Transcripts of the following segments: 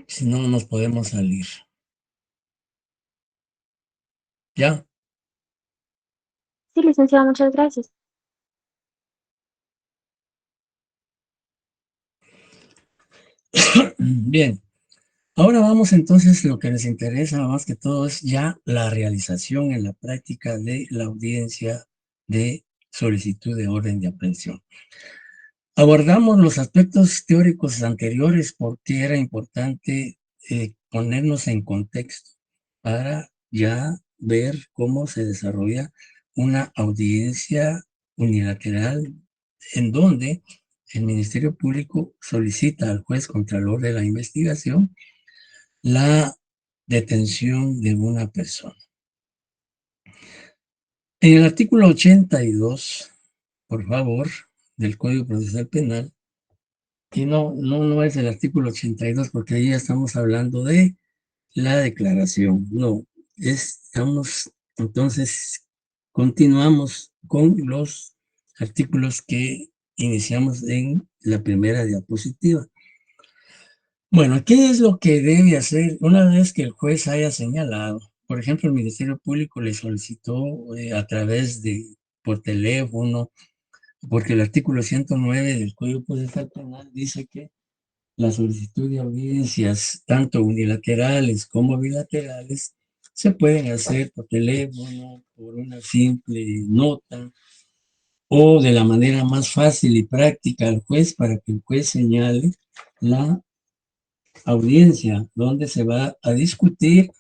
Si no, nos podemos salir. ¿Ya? Sí, licenciado, muchas gracias. Bien. Ahora vamos entonces, lo que les interesa más que todo es ya la realización en la práctica de la audiencia de solicitud de orden de aprehensión. Abordamos los aspectos teóricos anteriores porque era importante ponernos en contexto para ya ver cómo se desarrolla una audiencia unilateral en donde el Ministerio Público solicita al juez contralor de la investigación la detención de una persona. En el artículo 82, por favor, del Código Procesal Penal, y no es el artículo 82 porque ahí ya estamos hablando de la declaración, no, estamos, entonces, continuamos con los artículos que iniciamos en la primera diapositiva. Bueno, ¿qué es lo que debe hacer una vez que el juez haya señalado? Por ejemplo, el Ministerio Público le solicitó a través de, por teléfono, porque el artículo 109 del Código Procesal Penal dice que la solicitud de audiencias, tanto unilaterales como bilaterales, se pueden hacer por teléfono, por una simple nota o de la manera más fácil y práctica al juez para que el juez señale la audiencia donde se va a discutir,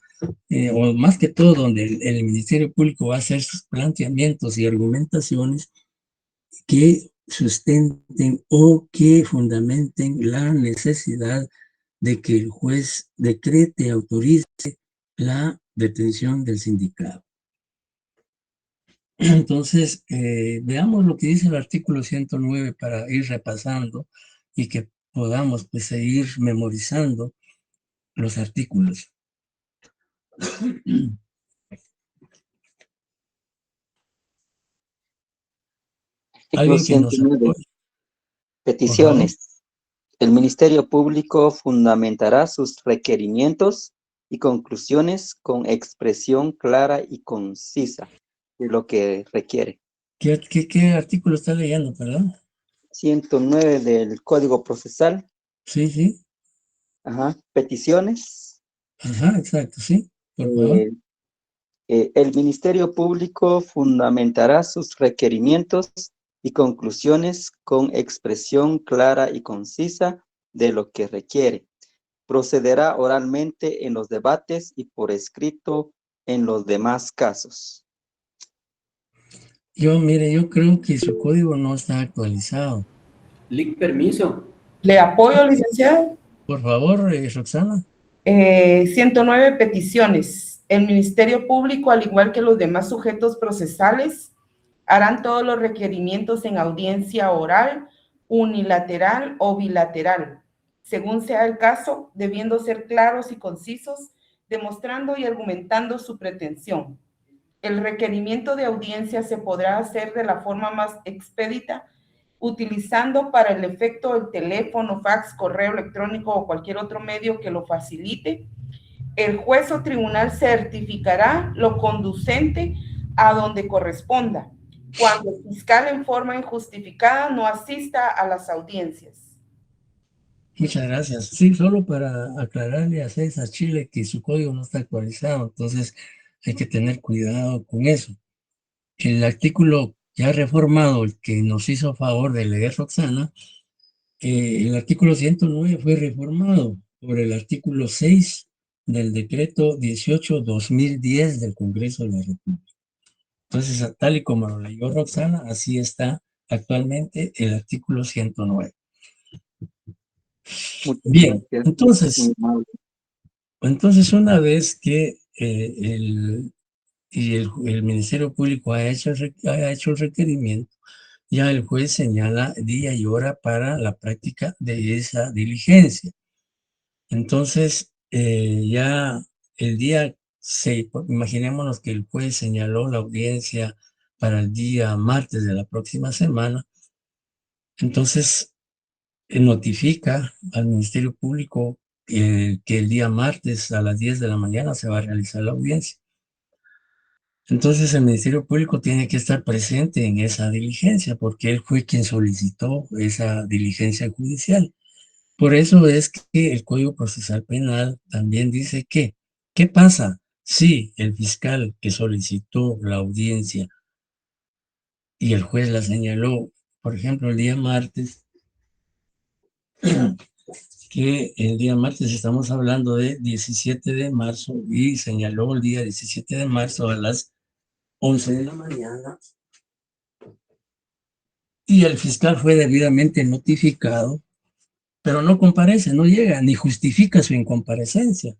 o más que todo donde el Ministerio Público va a hacer sus planteamientos y argumentaciones que sustenten o que fundamenten la necesidad de que el juez decrete, autorice la detención del sindicado. Entonces, veamos lo que dice el artículo 109 para ir repasando y que podamos pues, seguir memorizando los artículos. Artículo Alguien que nos 109. apoye, por favor. Peticiones. El Ministerio Público fundamentará sus requerimientos y conclusiones con expresión clara y concisa de lo que requiere. ¿Qué artículo está leyendo, perdón? 109 del Código Procesal. Sí, sí. Ajá. Peticiones. Ajá, exacto, sí. Por favor. Eh, el Ministerio Público fundamentará sus requerimientos y conclusiones con expresión clara y concisa de lo que requiere. Procederá oralmente en los debates y por escrito en los demás casos. Mire, yo creo que su código no está actualizado. Lic, permiso. Le apoyo, licenciado. Por favor, Roxana. 109 peticiones. El Ministerio Público, al igual que los demás sujetos procesales, harán todos los requerimientos en audiencia oral, unilateral o bilateral, según sea el caso, debiendo ser claros y concisos, demostrando y argumentando su pretensión. El requerimiento de audiencia se podrá hacer de la forma más expedita, utilizando para el efecto el teléfono, fax, correo electrónico o cualquier otro medio que lo facilite. El juez o tribunal certificará lo conducente a donde corresponda, cuando el fiscal en forma injustificada no asista a las audiencias. Muchas gracias. Sí, solo para aclararle a César Chile que su código no está actualizado, entonces hay que tener cuidado con eso. El artículo ya reformado, el que nos hizo favor de leer Roxana, el artículo 109 fue reformado por el artículo 6 del decreto 18-2010 del Congreso de la República. Entonces, tal y como lo leyó Roxana, así está actualmente el artículo 109. Muchas Bien, gracias. Muy entonces, amable. una vez que el Ministerio Público ha hecho el requerimiento, ya el juez señala día y hora para la práctica de esa diligencia. Entonces, ya el día 6, imaginémonos que el juez señaló la audiencia para el día martes de la próxima semana, entonces notifica al Ministerio Público que el día martes a las 10 de la mañana se va a realizar la audiencia. Entonces el Ministerio Público tiene que estar presente en esa diligencia porque él fue quien solicitó esa diligencia judicial. Por eso es que el Código Procesal Penal también dice que, ¿qué pasa si el fiscal que solicitó la audiencia y el juez la señaló, por ejemplo, el día martes, que el día martes estamos hablando de 17 de marzo y señaló el día 17 de marzo a las 11 de la mañana y el fiscal fue debidamente notificado, pero no comparece, no llega, ni justifica su incomparecencia?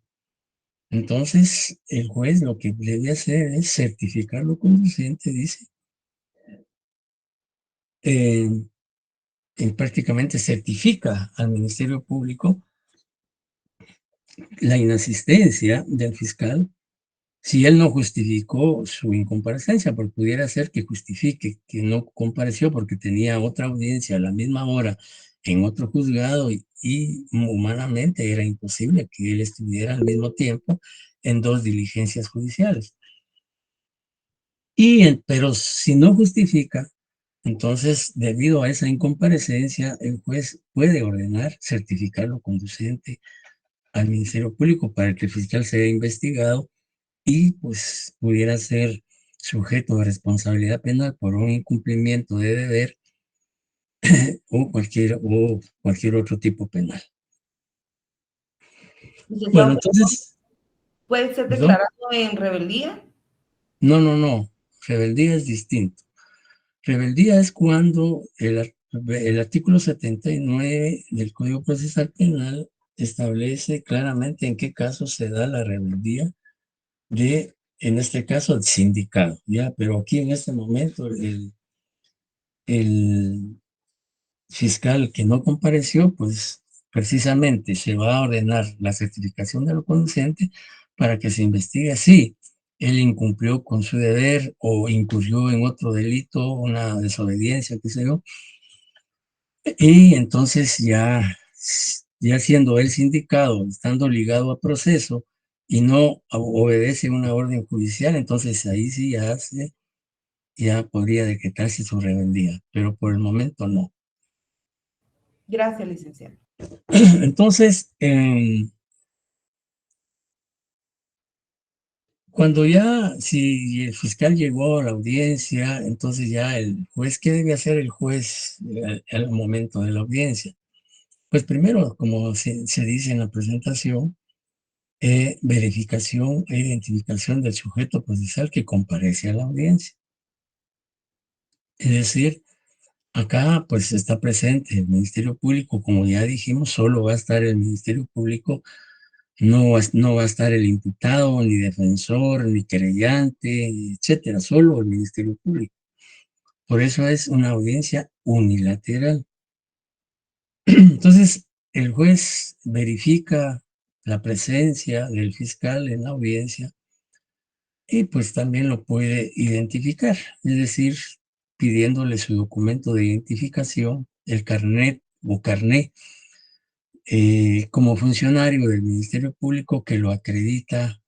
Entonces, el juez lo que debe hacer es certificar lo conducente, dice, eh, prácticamente certifica al Ministerio Público la inasistencia del fiscal si él no justificó su incomparecencia, porque pudiera ser que justifique que no compareció porque tenía otra audiencia a la misma hora en otro juzgado y humanamente era imposible que él estuviera al mismo tiempo en dos diligencias judiciales. Pero si no justifica, entonces, debido a esa incomparecencia, el juez puede ordenar certificar lo conducente al Ministerio Público para que el fiscal sea investigado y pues pudiera ser sujeto de responsabilidad penal por un incumplimiento de deber o cualquier otro tipo penal. Bueno, Licenciado, entonces, ¿puede ser ¿perdón? declarado en rebeldía? No. Rebeldía es distinto. Rebeldía es cuando el artículo 79 del Código Procesal Penal establece claramente en qué casos se da la rebeldía en este caso, el sindicato, ¿ya? Pero aquí en este momento el fiscal que no compareció, pues precisamente se va a ordenar la certificación de lo conducente para que se investigue si él incumplió con su deber o incurrió en otro delito, una desobediencia, qué sé yo, y entonces ya siendo él sindicado, estando ligado a proceso y no obedece una orden judicial, entonces ahí sí ya podría decretarse su rebeldía, pero por el momento no. Gracias, licenciado. Entonces, si el fiscal llegó a la audiencia, entonces ya el juez, ¿qué debe hacer el juez al momento de la audiencia? Pues primero, como se dice en la presentación, verificación e identificación del sujeto procesal que comparece a la audiencia. Es decir, acá pues está presente el Ministerio Público, como ya dijimos, solo va a estar el Ministerio Público, no va a estar el imputado, ni defensor, ni querellante, etcétera, solo el Ministerio Público. Por eso es una audiencia unilateral. Entonces, el juez verifica la presencia del fiscal en la audiencia y pues también lo puede identificar, es decir, pidiéndole su documento de identificación, el carnet o carné, como funcionario del Ministerio Público que lo acredita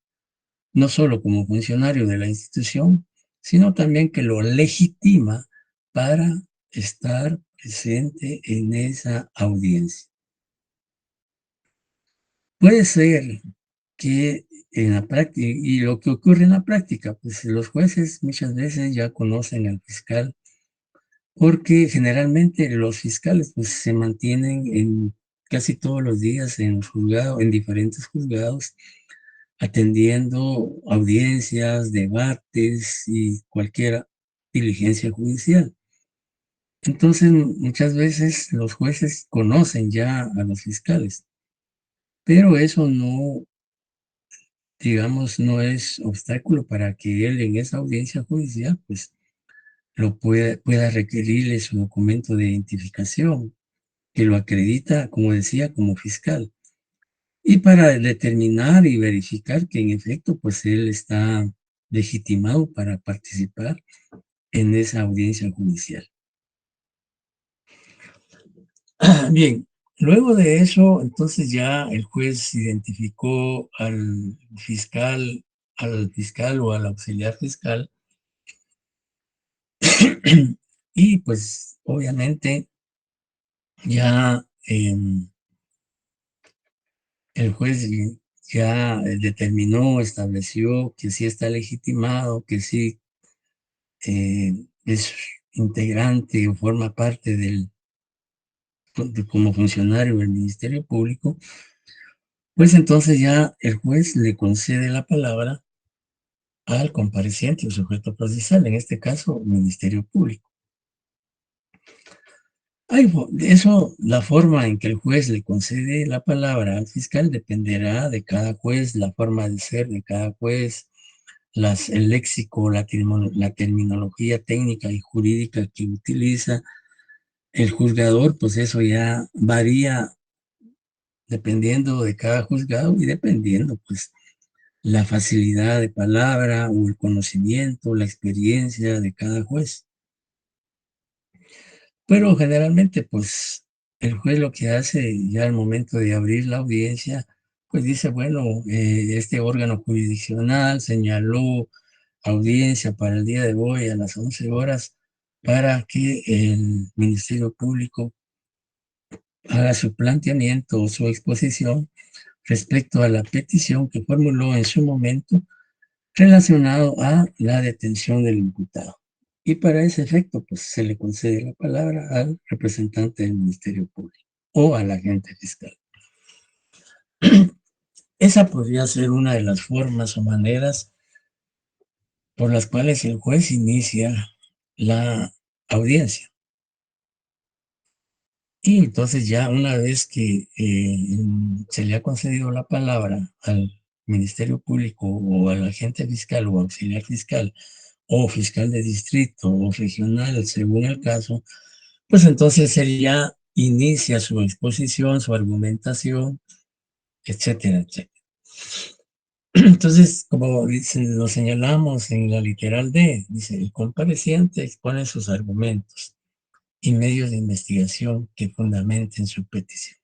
no solo como funcionario de la institución, sino también que lo legitima para estar presente en esa audiencia. Puede ser que en la práctica, y lo que ocurre en la práctica, pues los jueces muchas veces ya conocen al fiscal, porque generalmente los fiscales pues se mantienen casi todos los días en juzgado, en diferentes juzgados, atendiendo audiencias, debates y cualquier diligencia judicial. Entonces, muchas veces los jueces conocen ya a los fiscales, pero eso no, digamos, no es obstáculo para que él en esa audiencia judicial, pues, pueda requerirle su documento de identificación, que lo acredita, como decía, como fiscal. Y para determinar y verificar que en efecto, pues él está legitimado para participar en esa audiencia judicial. Bien, Luego de eso, entonces ya el juez identificó al fiscal o al auxiliar fiscal, y pues obviamente ya el juez ya determinó, estableció que sí está legitimado, que sí es integrante o forma parte como funcionario del Ministerio Público. Pues entonces ya el juez le concede la palabra al compareciente o sujeto procesal, en este caso, Ministerio Público. La forma en que el juez le concede la palabra al fiscal dependerá de cada juez, la forma de ser de cada juez, el léxico, la terminología técnica y jurídica que utiliza el juzgador, pues eso ya varía dependiendo de cada juzgado y dependiendo, pues, la facilidad de palabra o el conocimiento, la experiencia de cada juez. Pero generalmente, pues, el juez lo que hace ya al momento de abrir la audiencia, pues dice, bueno, este órgano jurisdiccional señaló audiencia para el día de hoy a las 11 horas para que el Ministerio Público haga su planteamiento o su exposición respecto a la petición que formuló en su momento relacionado a la detención del imputado. Y para ese efecto, pues se le concede la palabra al representante del Ministerio Público o al agente fiscal. Esa podría ser una de las formas o maneras por las cuales el juez inicia la audiencia. Y entonces ya una vez que se le ha concedido la palabra al Ministerio Público o al agente fiscal o auxiliar fiscal o fiscal de distrito o regional, según el caso, pues entonces él ya inicia su exposición, su argumentación, etcétera, etcétera. Entonces, como lo señalamos en la literal D, dice, el compareciente expone sus argumentos y medios de investigación que fundamenten su petición.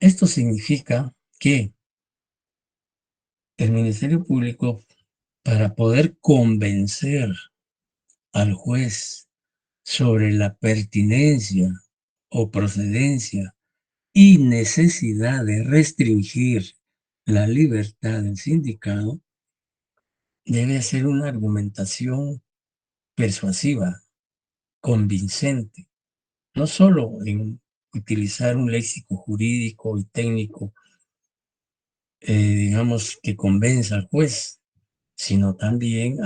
Esto significa que el Ministerio Público, para poder convencer al juez sobre la pertinencia o procedencia y necesidad de restringir la libertad del sindicado, debe hacer una argumentación persuasiva, convincente, no solo en utilizar un léxico jurídico y técnico, digamos, que convenza al juez, sino también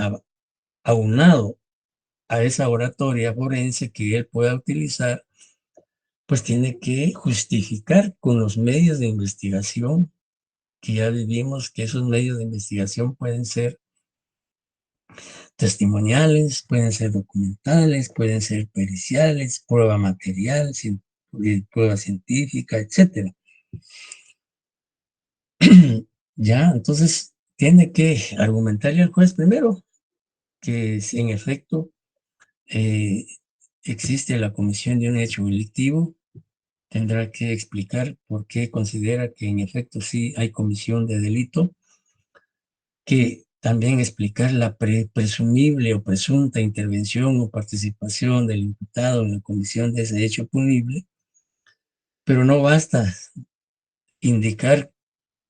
aunado a esa oratoria forense que él pueda utilizar, pues tiene que justificar con los medios de investigación que ya vivimos, que esos medios de investigación pueden ser testimoniales, pueden ser documentales, pueden ser periciales, prueba material, prueba científica, etcétera. Ya, entonces tiene que argumentarle al juez primero que si en efecto existe la comisión de un hecho delictivo, tendrá que explicar por qué considera que en efecto sí hay comisión de delito, que también explicar la presumible o presunta intervención o participación del imputado en la comisión de ese hecho punible, pero no basta indicar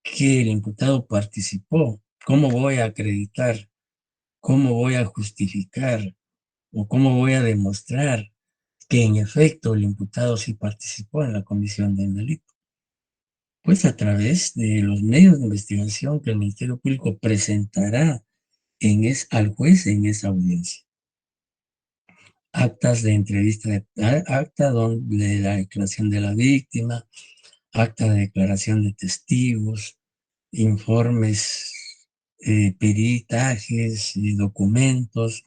que el imputado participó. ¿Cómo voy a acreditar? ¿Cómo voy a justificar? ¿O cómo voy a demostrar que en efecto el imputado sí participó en la comisión del delito? Pues a través de los medios de investigación que el Ministerio Público presentará al juez en esa audiencia. Actas de entrevista, acta de la declaración de la víctima, acta de declaración de testigos, informes, peritajes y documentos,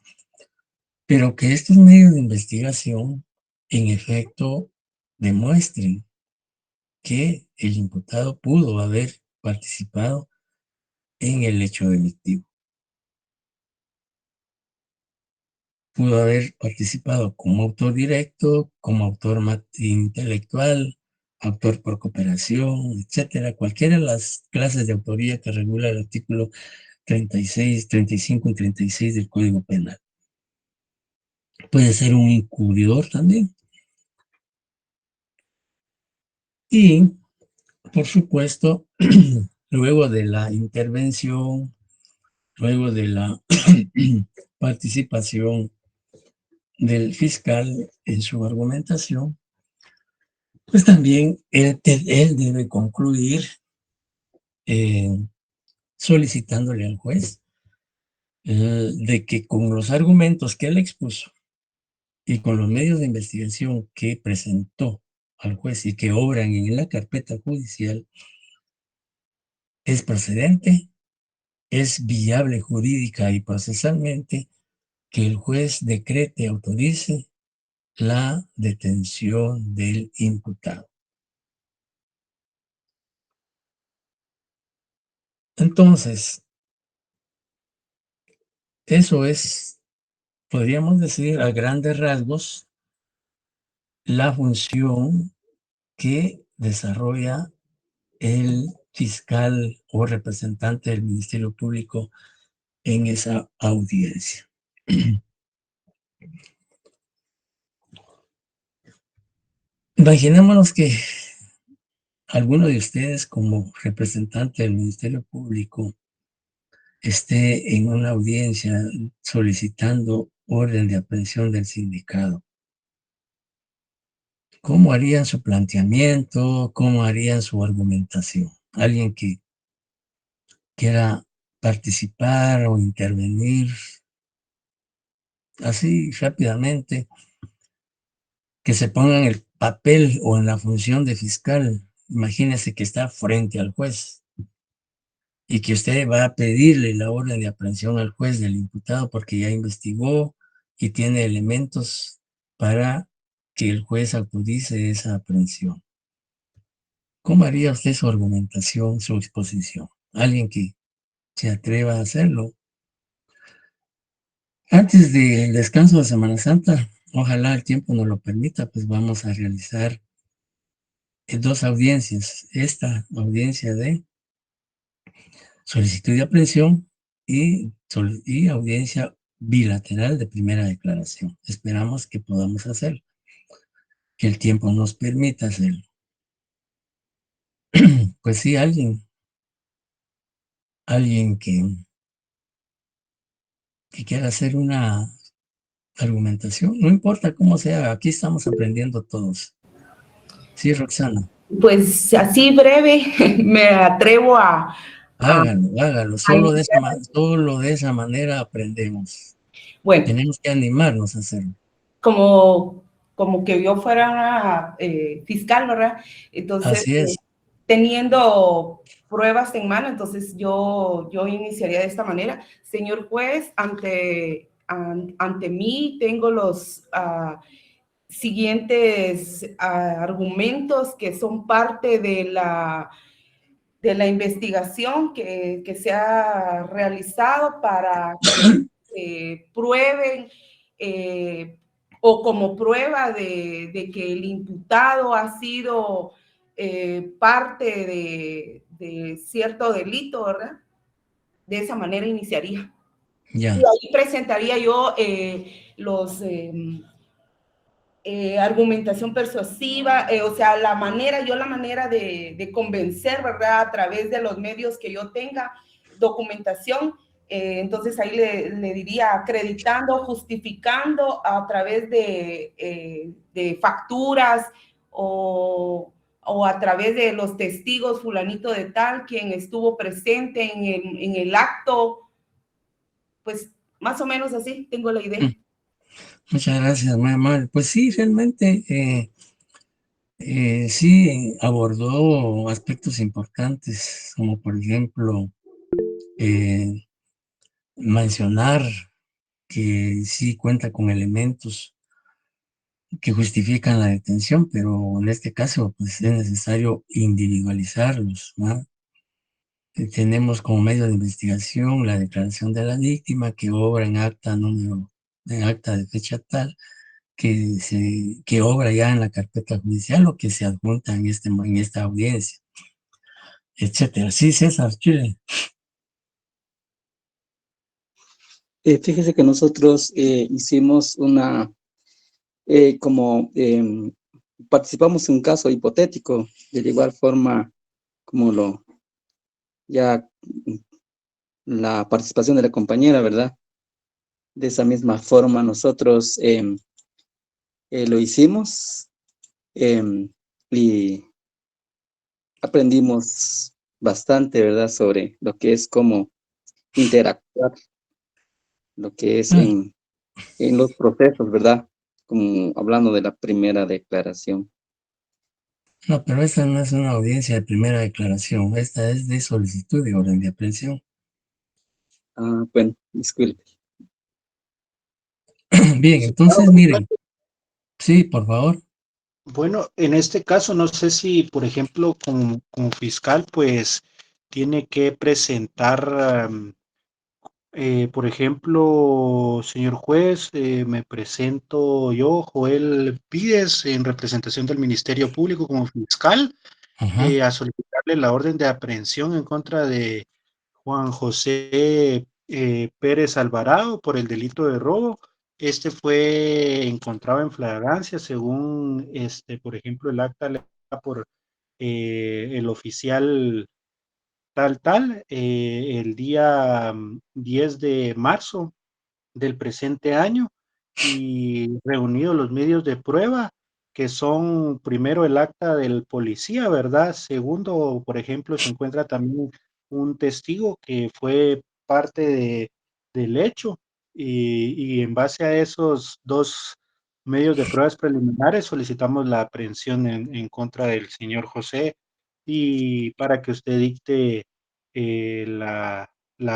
pero que estos medios de investigación en efecto demuestren que el imputado pudo haber participado en el hecho delictivo. pudo haber participado como autor directo, como autor intelectual, autor por cooperación, etcétera. Cualquiera de las clases de autoría que regula el artículo 36, 35 y 36 del Código Penal. Puede ser un encubridor también. Y, por supuesto, luego de la intervención, luego de la participación del fiscal en su argumentación, pues también él debe concluir solicitándole al juez de que con los argumentos que él expuso y con los medios de investigación que presentó al juez y que obran en la carpeta judicial, es procedente, es viable jurídica y procesalmente que el juez decrete, autorice la detención del imputado. Entonces, eso es, podríamos decir a grandes rasgos, la función que desarrolla el fiscal o representante del Ministerio Público en esa audiencia. Imaginémonos que alguno de ustedes como representante del Ministerio Público esté en una audiencia solicitando orden de aprehensión del sindicado. ¿Cómo harían su planteamiento? ¿Cómo harían su argumentación? Alguien que quiera participar o intervenir así rápidamente, que se ponga en el papel o en la función de fiscal. Imagínese que está frente al juez y que usted va a pedirle la orden de aprehensión al juez del imputado porque ya investigó y tiene elementos para que el juez autorice esa aprehensión. ¿Cómo haría usted su argumentación, su exposición? Alguien que se atreva a hacerlo. Antes del descanso de Semana Santa, ojalá el tiempo nos lo permita, pues vamos a realizar dos audiencias. Esta audiencia de solicitud de aprehensión y audiencia bilateral de primera declaración. Esperamos que podamos hacerlo, que el tiempo nos permita hacerlo. Pues sí, alguien que quiera hacer una argumentación, no importa cómo sea, aquí estamos aprendiendo todos. Sí, Roxana. Pues así breve, me atrevo a Hágalo, solo de esa manera aprendemos. bueno, Tenemos que animarnos a hacerlo. como que yo fuera una fiscal, ¿verdad? Entonces, Así es. teniendo pruebas en mano, entonces yo iniciaría de esta manera. Señor juez, ante mí tengo los siguientes argumentos que son parte de la investigación que se ha realizado para que prueben o como prueba de que el imputado ha sido parte de cierto delito, ¿verdad? De esa manera iniciaría. Ya. Y ahí presentaría yo los argumentación persuasiva, o sea, la manera de convencer, ¿verdad? A través de los medios que yo tenga, documentación, entonces ahí le diría acreditando, justificando a través de facturas o a través de los testigos fulanito de tal, quien estuvo presente en el acto, pues más o menos así tengo la idea. Muchas gracias, muy amable. Pues sí, realmente sí abordó aspectos importantes, como por ejemplo mencionar que sí cuenta con elementos que justifican la detención, pero en este caso pues es necesario individualizarlos, ¿no? Tenemos como medio de investigación la declaración de la víctima que obra en acta número en acta de fecha tal, que obra ya en la carpeta judicial o que se adjunta en esta audiencia, etcétera. Sí, César, Chile. Fíjese que nosotros hicimos como participamos en un caso hipotético, de igual forma como ya la participación de la compañera, ¿verdad? De esa misma forma nosotros lo hicimos y aprendimos bastante, ¿verdad? Sobre lo que es cómo interactuar, lo que es Ah, en los procesos, ¿verdad? Como hablando de la primera declaración. no, pero esta no es una audiencia de primera declaración, esta es de solicitud de orden de aprehensión. Ah, bueno, disculpe. Bien, entonces miren, sí, por favor. Bueno, en este caso, no sé si, por ejemplo, como fiscal, pues tiene que presentar, por ejemplo, señor juez, me presento yo, Joel Pides, en representación del Ministerio Público como fiscal, Ajá. a solicitarle la orden de aprehensión en contra de Juan José Pérez Alvarado por el delito de robo. Este fue encontrado en flagrancia según, por ejemplo, el acta legal por el oficial tal, el día 10 de marzo del presente año y reunidos los medios de prueba, que son primero el acta del policía, ¿verdad? Segundo, por ejemplo, se encuentra también un testigo que fue parte del hecho y en base a esos dos medios de pruebas preliminares solicitamos la aprehensión en contra del señor José y para que usted dicte la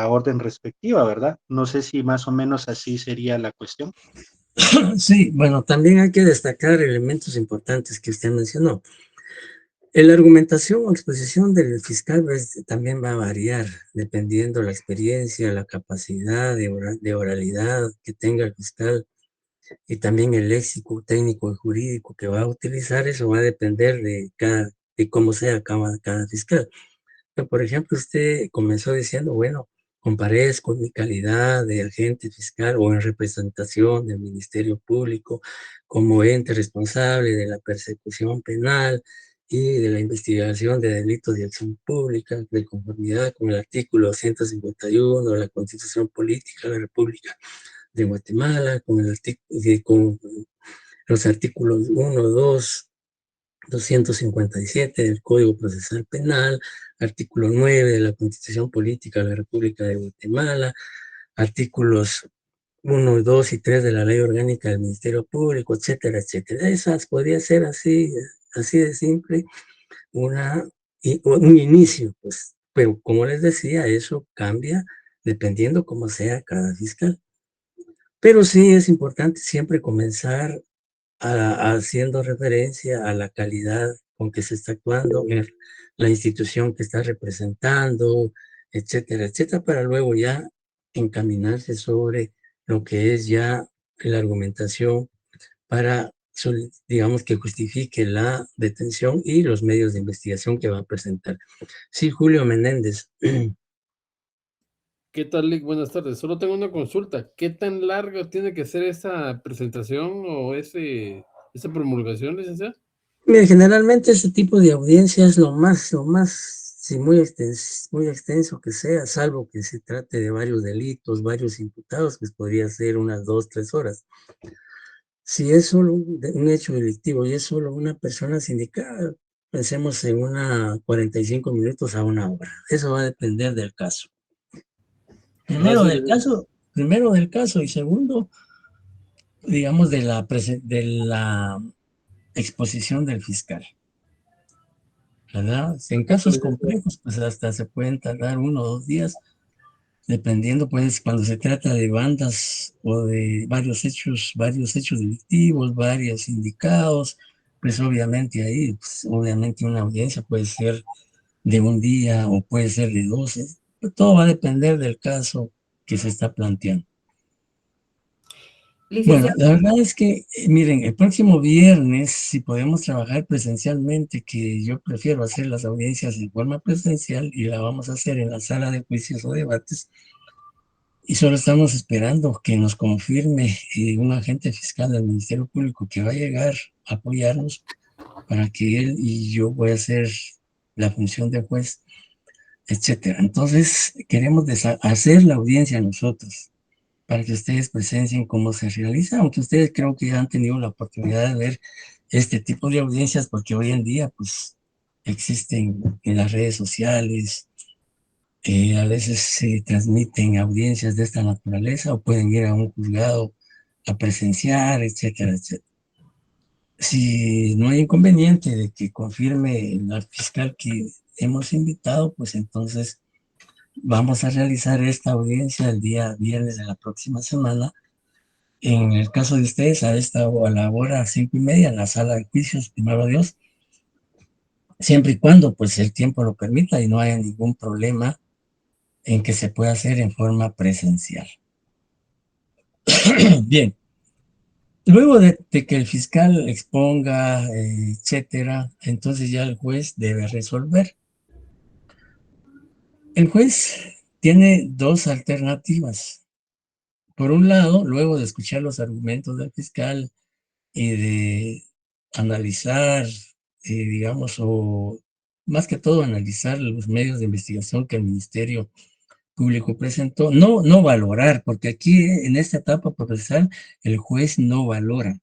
orden respectiva, ¿verdad? No sé si más o menos así sería la cuestión. Sí, bueno, también hay que destacar elementos importantes que usted mencionó. La argumentación o exposición del fiscal pues, también va a variar dependiendo la experiencia, la capacidad de oralidad que tenga el fiscal y también el léxico técnico y jurídico que va a utilizar. Eso va a depender de cómo sea cada fiscal. Por ejemplo, usted comenzó diciendo, bueno, comparezco en mi calidad de agente fiscal o en representación del Ministerio Público como ente responsable de la persecución penal y de la investigación de delitos de acción pública de conformidad con el artículo 151 de la Constitución Política de la República de Guatemala, con los artículos 1, 2, 257 del Código Procesal Penal, artículo 9 de la Constitución Política de la República de Guatemala, artículos 1, 2 y 3 de la Ley Orgánica del Ministerio Público, etcétera, etcétera. Esas podría ser así de simple, un inicio, pues, pero como les decía, eso cambia dependiendo cómo sea cada fiscal. Pero sí es importante siempre comenzar haciendo referencia a la calidad con que se está actuando en la institución que está representando, etcétera, etcétera, para luego ya encaminarse sobre lo que es ya la argumentación para, digamos, que justifique la detención y los medios de investigación que va a presentar. Sí, Julio Menéndez. ¿Qué tal, Lick? Buenas tardes. Solo tengo una consulta. ¿Qué tan larga tiene que ser esa presentación o esa promulgación, licenciada? Mire, generalmente ese tipo de audiencia es sí, muy extenso que sea, salvo que se trate de varios delitos, varios imputados, pues podría ser unas 2, 3 horas. Si es solo un hecho delictivo y es solo una persona sindicada, pensemos en 45 minutos a una hora. Eso va a depender del caso. Gracias, licenciada. Primero del caso y segundo, digamos, de la exposición del fiscal. ¿Verdad? En casos complejos, pues hasta se pueden tardar 1 o 2 días, dependiendo, pues, cuando se trata de bandas o de varios hechos delictivos, varios sindicados, pues obviamente ahí, pues, obviamente una audiencia puede ser de 1 día o puede ser de 12, todo va a depender del caso que se está planteando. Bueno, Licenciado, la verdad es que, miren, el próximo viernes, si podemos trabajar presencialmente, que yo prefiero hacer las audiencias en forma presencial y la vamos a hacer en la sala de juicios o debates, y solo estamos esperando que nos confirme un agente fiscal del Ministerio Público que va a llegar a apoyarnos para que él y yo voy a hacer la función de juez, etcétera. Entonces, queremos hacer la audiencia nosotros, para que ustedes presencien cómo se realiza, aunque ustedes creo que ya han tenido la oportunidad de ver este tipo de audiencias, porque hoy en día, pues, existen en las redes sociales, a veces se transmiten audiencias de esta naturaleza o pueden ir a un juzgado a presenciar, etcétera, etcétera. Si no hay inconveniente de que confirme el fiscal que hemos invitado, pues entonces vamos a realizar esta audiencia el día viernes de la próxima semana. En el caso de ustedes, a la hora 5:30 en la sala de juicios, primero Dios, siempre y cuando pues el tiempo lo permita y no haya ningún problema en que se pueda hacer en forma presencial. Bien, luego de que el fiscal exponga, etcétera, entonces ya el juez debe resolver. El juez tiene dos alternativas. Por un lado, luego de escuchar los argumentos del fiscal y de analizar, digamos, o más que todo analizar los medios de investigación que el Ministerio Público presentó, no valorar, porque aquí en esta etapa procesal el juez no valora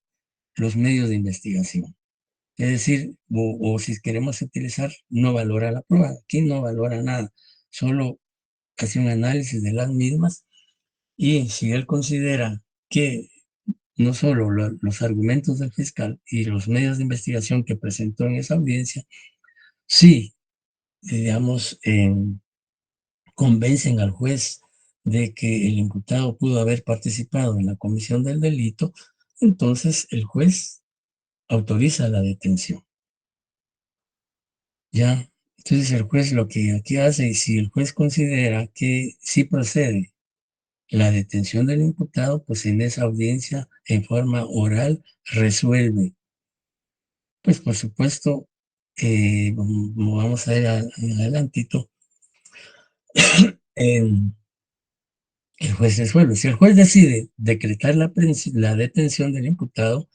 los medios de investigación. Es decir, o si queremos utilizar, no valora la prueba. Aquí no valora nada, solo hace un análisis de las mismas y si él considera que no solo los argumentos del fiscal y los medios de investigación que presentó en esa audiencia, sí, digamos, convencen al juez de que el imputado pudo haber participado en la comisión del delito, entonces el juez autoriza la detención. ¿Ya? Entonces el juez lo que aquí hace, y si el juez considera que sí procede la detención del imputado, pues en esa audiencia, en forma oral, resuelve. Pues por supuesto, como vamos a ver adelantito, el juez resuelve. Si el juez decide decretar la detención del imputado,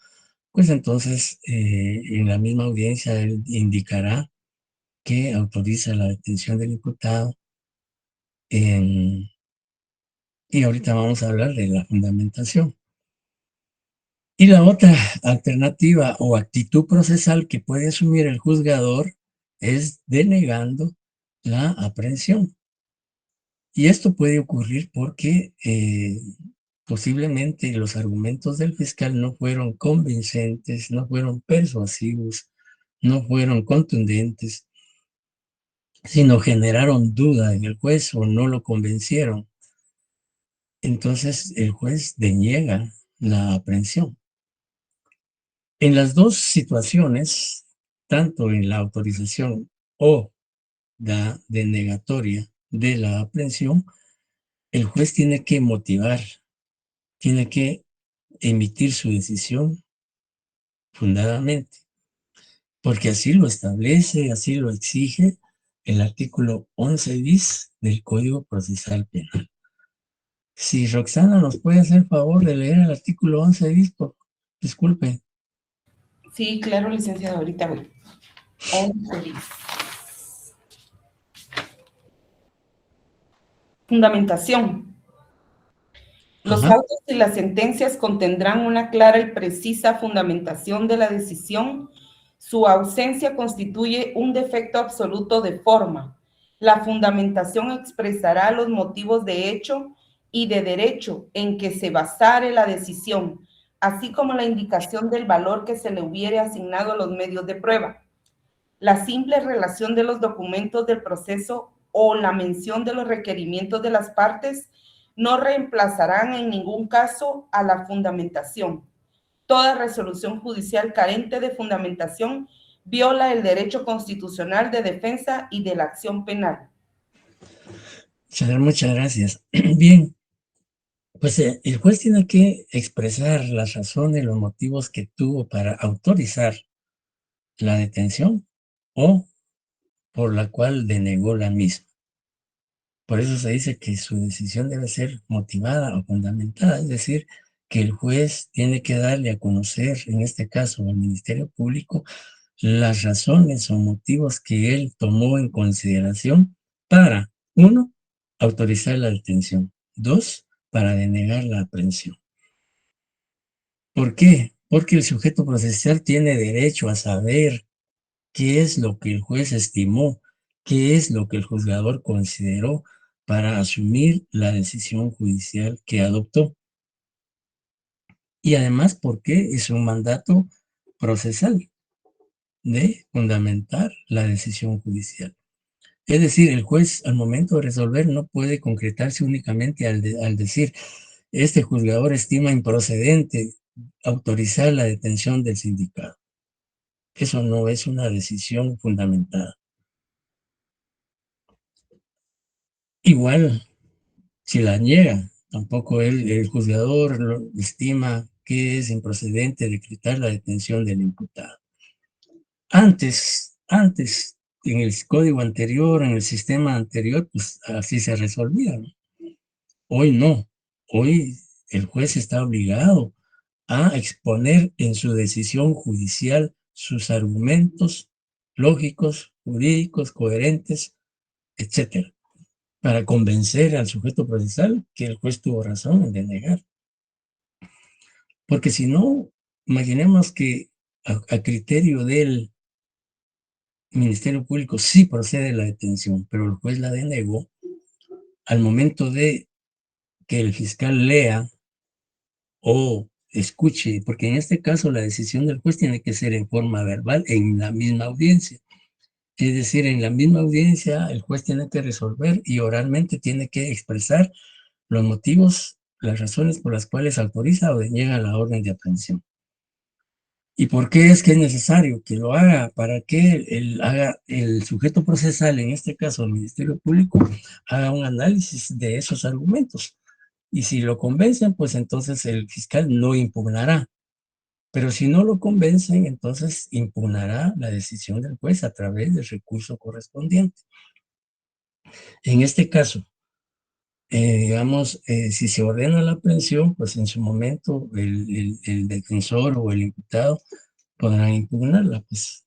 pues entonces en la misma audiencia él indicará que autoriza la detención del imputado. Y ahorita vamos a hablar de la fundamentación. Y la otra alternativa o actitud procesal que puede asumir el juzgador es denegando la aprehensión. Y esto puede ocurrir porque posiblemente los argumentos del fiscal no fueron convincentes, no fueron persuasivos, no fueron contundentes, sino generaron duda en el juez o no lo convencieron. Entonces el juez deniega la aprehensión. En las dos situaciones, tanto en la autorización o la denegatoria de la aprehensión, el juez tiene que motivar, tiene que emitir su decisión fundadamente, porque así lo establece, así lo exige el artículo 11 bis del Código Procesal Penal. Si Roxana nos puede hacer favor de leer el artículo 11 bis, disculpe. sí, claro, licenciado, ahorita voy. 11 bis. Fundamentación. Los Ajá. autos y las sentencias contendrán una clara y precisa fundamentación de la decisión. Su ausencia constituye un defecto absoluto de forma. La fundamentación expresará los motivos de hecho y de derecho en que se basare la decisión, así como la indicación del valor que se le hubiere asignado a los medios de prueba. La simple relación de los documentos del proceso o la mención de los requerimientos de las partes no reemplazarán en ningún caso a la fundamentación. Toda resolución judicial carente de fundamentación viola el derecho constitucional de defensa y de la acción penal. Muchas gracias. Bien, Pues el juez tiene que expresar las razones, los motivos que tuvo para autorizar la detención o por la cual denegó la misma. Por eso se dice que su decisión debe ser motivada o fundamentada, es decir, que el juez tiene que darle a conocer, en este caso al Ministerio Público, las razones o motivos que él tomó en consideración para, uno, autorizar la detención, dos, para denegar la aprehensión. ¿Por qué? Porque el sujeto procesal tiene derecho a saber qué es lo que el juez estimó, qué es lo que el juzgador consideró para asumir la decisión judicial que adoptó. Y además porque es un mandato procesal de fundamentar la decisión judicial. Es decir, el juez al momento de resolver no puede concretarse únicamente al decir, este juzgador estima improcedente autorizar la detención del sindicado. Eso no es una decisión fundamentada. Igual, si la niega, tampoco el juzgador estima que es improcedente decretar la detención del imputado. Antes, en el código anterior, en el sistema anterior, pues así se resolvía, ¿no? Hoy no. Hoy el juez está obligado a exponer en su decisión judicial sus argumentos lógicos, jurídicos, coherentes, etcétera, para convencer al sujeto procesal que el juez tuvo razón en denegar. Porque si no, imaginemos que a criterio del Ministerio Público sí procede la detención, pero el juez la denegó. Al momento de que el fiscal lea o escuche, porque en este caso la decisión del juez tiene que ser en forma verbal en la misma audiencia. Es decir, en la misma audiencia el juez tiene que resolver y oralmente tiene que expresar los motivos, las razones por las cuales autoriza o deniega la orden de aprehensión. ¿Y por qué es que es necesario que lo haga? Para que el sujeto procesal, en este caso el Ministerio Público, haga un análisis de esos argumentos. Y si lo convencen, pues entonces el fiscal no impugnará. Pero si no lo convencen, entonces impugnará la decisión del juez a través del recurso correspondiente. En este caso, digamos, si se ordena la aprehensión, pues en su momento el defensor o el imputado podrán impugnarla, pues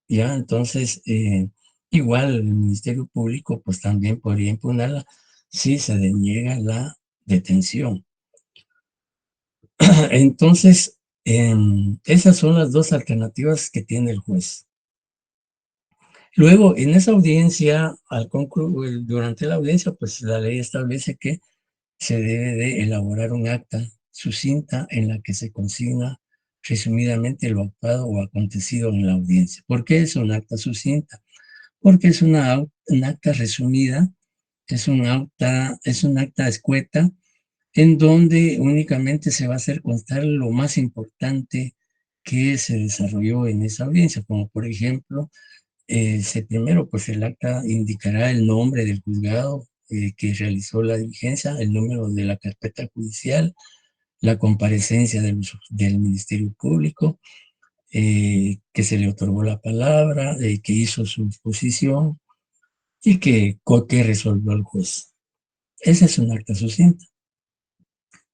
ya, entonces, igual el Ministerio Público, pues también podría impugnarla si se deniega la detención. Entonces, esas son las dos alternativas que tiene el juez. Luego, en esa audiencia, al concluir, durante la audiencia, pues la ley establece que se debe de elaborar un acta sucinta en la que se consigna resumidamente lo actuado o acontecido en la audiencia. ¿Por qué es un acta sucinta? Porque es un acta resumida, es un acta escueta, en donde únicamente se va a hacer constar lo más importante que se desarrolló en esa audiencia, como por ejemplo, primero, pues el acta indicará el nombre del juzgado que realizó la diligencia, el número de la carpeta judicial, la comparecencia del Ministerio Público, que se le otorgó la palabra, que hizo su exposición y que resolvió el juez. Esa es un acta sucinta.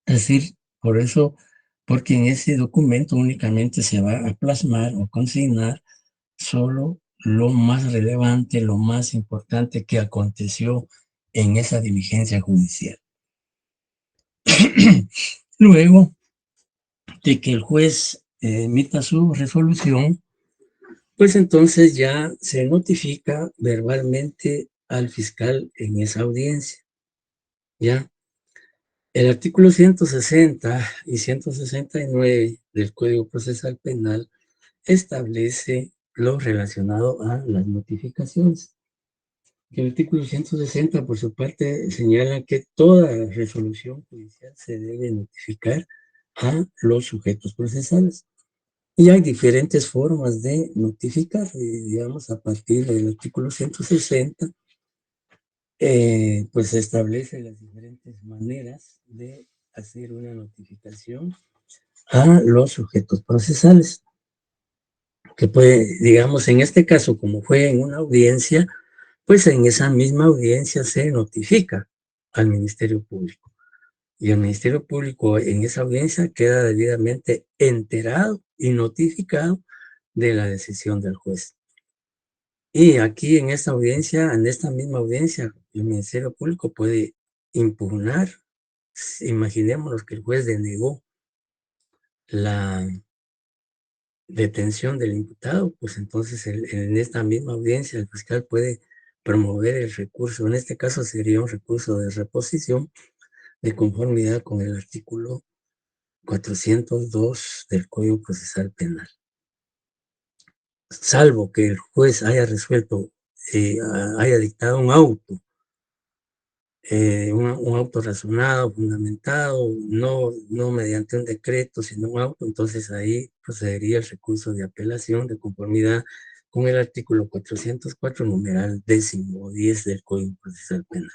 Es decir, por eso, porque en ese documento únicamente se va a plasmar o consignar solo lo más relevante, lo más importante que aconteció en esa diligencia judicial. Luego de que el juez emita su resolución, pues entonces ya se notifica verbalmente al fiscal en esa audiencia, ¿ya? El artículo 160 y 169 del Código Procesal Penal establece lo relacionado a las notificaciones. El artículo 160, por su parte, señala que toda resolución judicial se debe notificar a los sujetos procesales. Y hay diferentes formas de notificar, digamos, a partir del artículo 160, pues se establece las diferentes maneras de hacer una notificación a los sujetos procesales, que puede, digamos, en este caso, como fue en una audiencia, pues en esa misma audiencia se notifica al Ministerio Público. Y el Ministerio Público en esa audiencia queda debidamente enterado y notificado de la decisión del juez. Y aquí en esta audiencia, en esta misma audiencia, el Ministerio Público puede impugnar, imaginémonos que el juez denegó la detención del imputado, pues entonces en esta misma audiencia el fiscal puede promover el recurso. En este caso sería un recurso de reposición de conformidad con el artículo 402 del Código Procesal Penal. Salvo que el juez haya resuelto, haya dictado un auto razonado, fundamentado, no mediante un decreto, sino un auto, entonces ahí procedería el recurso de apelación de conformidad con el artículo 404, numeral 10 del Código Procesal Penal.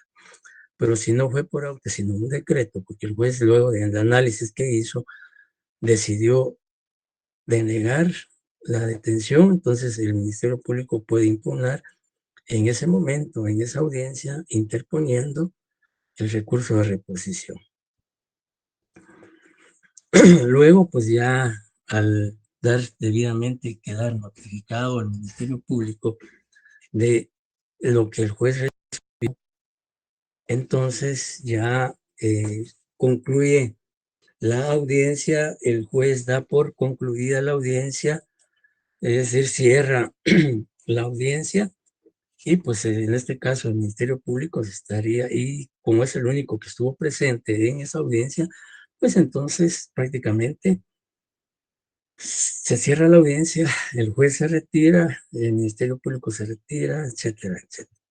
Pero si no fue por auto, sino un decreto, porque el juez luego del análisis que hizo, decidió denegar la detención, entonces el Ministerio Público puede impugnar en ese momento, en esa audiencia, interponiendo el recurso de reposición. Luego, pues ya al dar debidamente, quedar notificado al Ministerio Público de lo que el juez resolvió, entonces ya concluye la audiencia, el juez da por concluida la audiencia, es decir, cierra la audiencia. Y pues en este caso el Ministerio Público estaría, y como es el único que estuvo presente en esa audiencia, pues entonces prácticamente se cierra la audiencia, el juez se retira, el Ministerio Público se retira, etcétera, etcétera.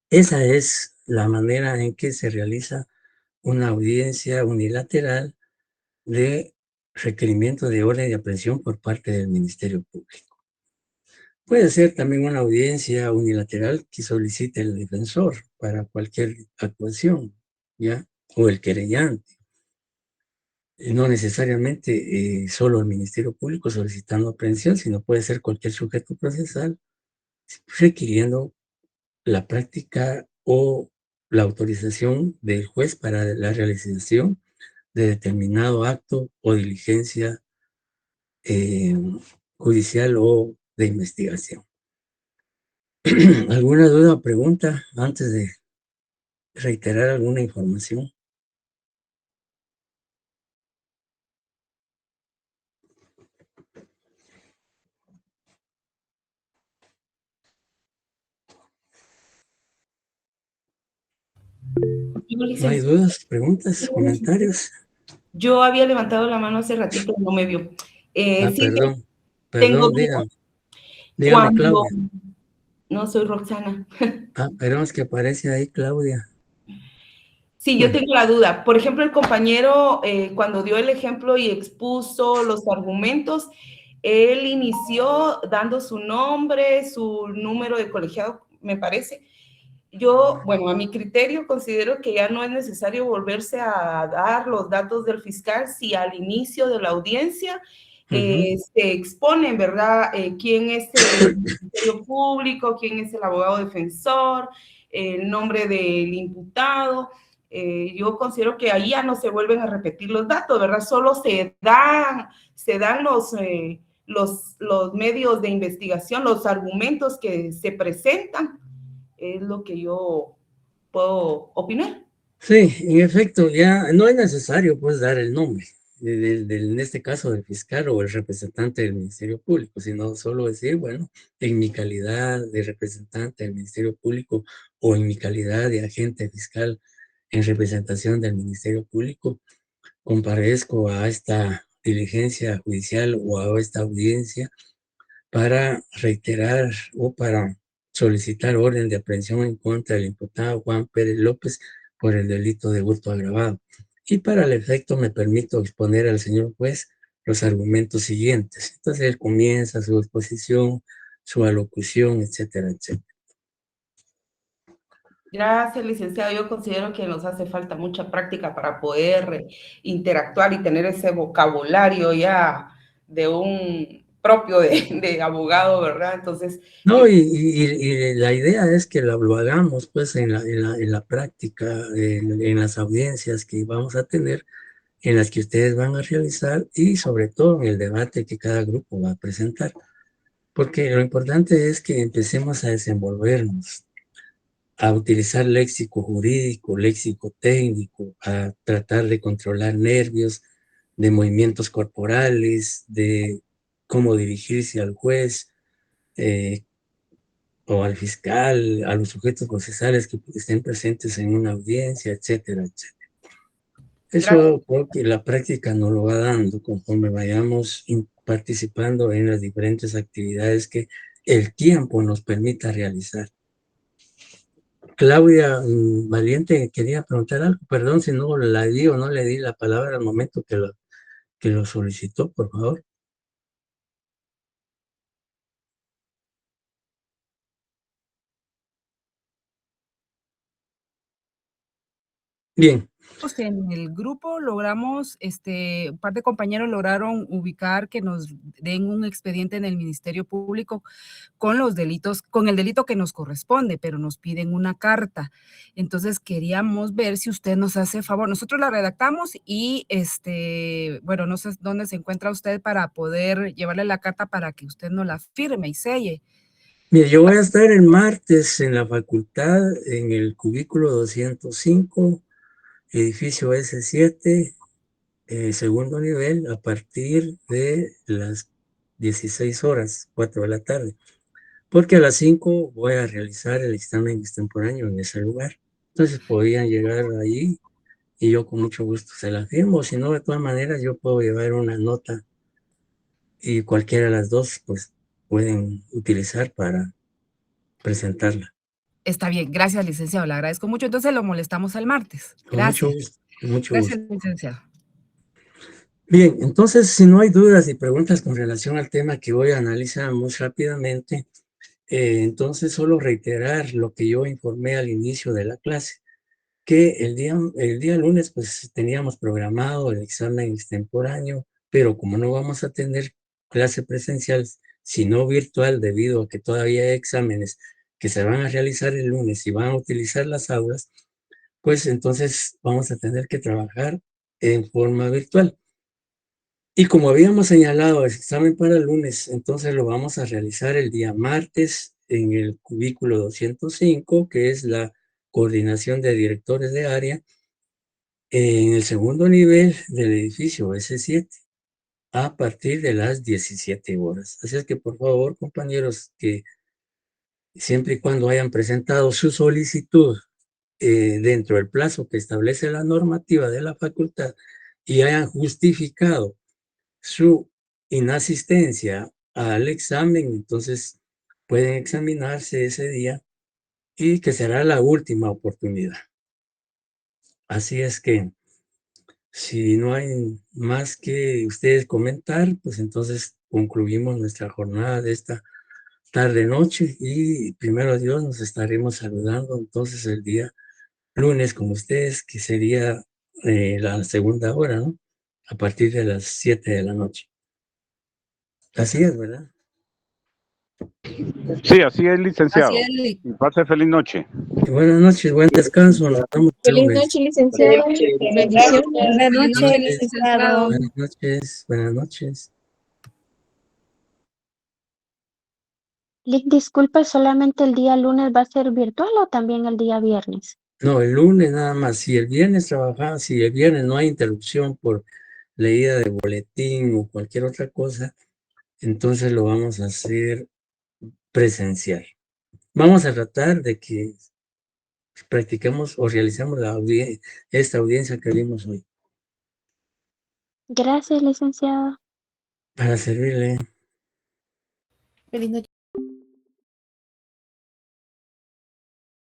Esa es la manera en que se realiza una audiencia unilateral de requerimiento de orden de aprehensión por parte del Ministerio Público. Puede ser también una audiencia unilateral que solicite el defensor para cualquier actuación, ¿ya? O el querellante. No necesariamente solo el Ministerio Público solicitando aprehensión, sino puede ser cualquier sujeto procesal requiriendo la práctica o la autorización del juez para la realización de determinado acto o diligencia judicial o de investigación. ¿Alguna duda o pregunta antes de reiterar alguna información? ¿No hay dudas, preguntas, comentarios? Yo había levantado la mano hace ratito y no me vio. Sí, tengo Perdón, duda. dígame, Cuando Claudia. no soy Roxana. Pero es que aparece ahí Claudia. Sí, yo tengo la duda. Por ejemplo, el compañero, cuando dio el ejemplo y expuso los argumentos, él inició dando su nombre, su número de colegiado, me parece. Yo, bueno, a mi criterio, considero que ya no es necesario volverse a dar los datos del fiscal si al inicio de la audiencia se exponen, ¿verdad? ¿Quién es el Ministerio Público? ¿Quién es el abogado defensor? El nombre del imputado. Yo considero que ahí ya no se vuelven a repetir los datos, ¿verdad? Solo se dan los medios de investigación, los argumentos que se presentan. Es lo que yo puedo opinar. Sí, en efecto, ya no es necesario pues dar el nombre, en este caso del fiscal o el representante del Ministerio Público, sino solo decir, bueno, en mi calidad de representante del Ministerio Público o en mi calidad de agente fiscal en representación del Ministerio Público, comparezco a esta diligencia judicial o a esta audiencia para reiterar o para solicitar orden de aprehensión en contra del imputado Juan Pérez López por el delito de hurto agravado. Y para el efecto me permito exponer al señor juez los argumentos siguientes. Entonces él comienza su exposición, su alocución, etcétera, etcétera. Gracias, licenciado. Yo considero que nos hace falta mucha práctica para poder interactuar y tener ese vocabulario ya de un propio de abogado, ¿verdad? Entonces, No, y la idea es que lo hagamos pues en la práctica, en las audiencias que vamos a tener, en las que ustedes van a realizar y sobre todo en el debate que cada grupo va a presentar. Porque lo importante es que empecemos a desenvolvernos, a utilizar léxico jurídico, léxico técnico, a tratar de controlar nervios, de movimientos corporales, de cómo dirigirse al juez o al fiscal, a los sujetos procesales que estén presentes en una audiencia, etcétera, etcétera. gracias. Eso creo que la práctica nos lo va dando conforme vayamos participando en las diferentes actividades que el tiempo nos permita realizar. Claudia Valiente quería preguntar algo, perdón si no la di o no le di la palabra al momento que lo solicitó, por favor. Bien, En el grupo logramos, un par de compañeros lograron ubicar que nos den un expediente en el Ministerio Público con los delitos, con el delito que nos corresponde, pero nos piden una carta. Entonces queríamos ver si usted nos hace favor. Nosotros la redactamos y bueno, no sé dónde se encuentra usted para poder llevarle la carta para que usted nos la firme y selle. mire, yo voy a estar el martes en la facultad, en el cubículo 205, edificio S7, segundo nivel, a partir de las 16 horas, 4 de la tarde, porque a las 5 voy a realizar el examen extemporáneo en ese lugar. Entonces podían llegar allí y yo con mucho gusto se la firmo, si no, de todas maneras yo puedo llevar una nota y cualquiera de las dos pues pueden utilizar para presentarla. Está bien, gracias, licenciado, le agradezco mucho. Entonces lo molestamos el martes. Con mucho Gracias. gusto, con mucho Gracias, gusto. licenciado. Bien, entonces si no hay dudas y preguntas con relación al tema que hoy analizamos rápidamente, entonces solo reiterar lo que yo informé al inicio de la clase, que el día lunes pues teníamos programado el examen extemporáneo, pero como no vamos a tener clase presencial, sino virtual, debido a que todavía hay exámenes que se van a realizar el lunes y van a utilizar las aulas, pues entonces vamos a tener que trabajar en forma virtual. Y como habíamos señalado el examen para el lunes, entonces lo vamos a realizar el día martes en el cubículo 205, que es la coordinación de directores de área, en el segundo nivel del edificio S7, a partir de las 17 horas. Así es que, por favor, compañeros, que siempre y cuando hayan presentado su solicitud dentro del plazo que establece la normativa de la facultad y hayan justificado su inasistencia al examen, entonces pueden examinarse ese día y que será la última oportunidad. Así es que si no hay más que ustedes comentar, pues entonces concluimos nuestra jornada de esta tarde-noche y primero Dios nos estaremos saludando entonces el día lunes con ustedes, que sería la segunda hora, ¿no? A partir de las 7 de la noche. Así es, ¿verdad? Sí, así es, licenciado. Así es, Y pase feliz noche. Y buenas noches, buen descanso, nos vemos el Feliz lunes. noche, licenciado. Bendiciones. Buenas noches, noches. licenciado. Buenas noches, buenas noches. Lic, disculpe, ¿solamente el día lunes va a ser virtual o también el día viernes? No, el lunes nada más. Si el viernes trabajamos, si el viernes no hay interrupción por leída de boletín o cualquier otra cosa, entonces lo vamos a hacer presencial. Vamos a tratar de que practiquemos o realicemos esta audiencia que vimos hoy. Gracias, licenciado. Para servirle. Feliz noche.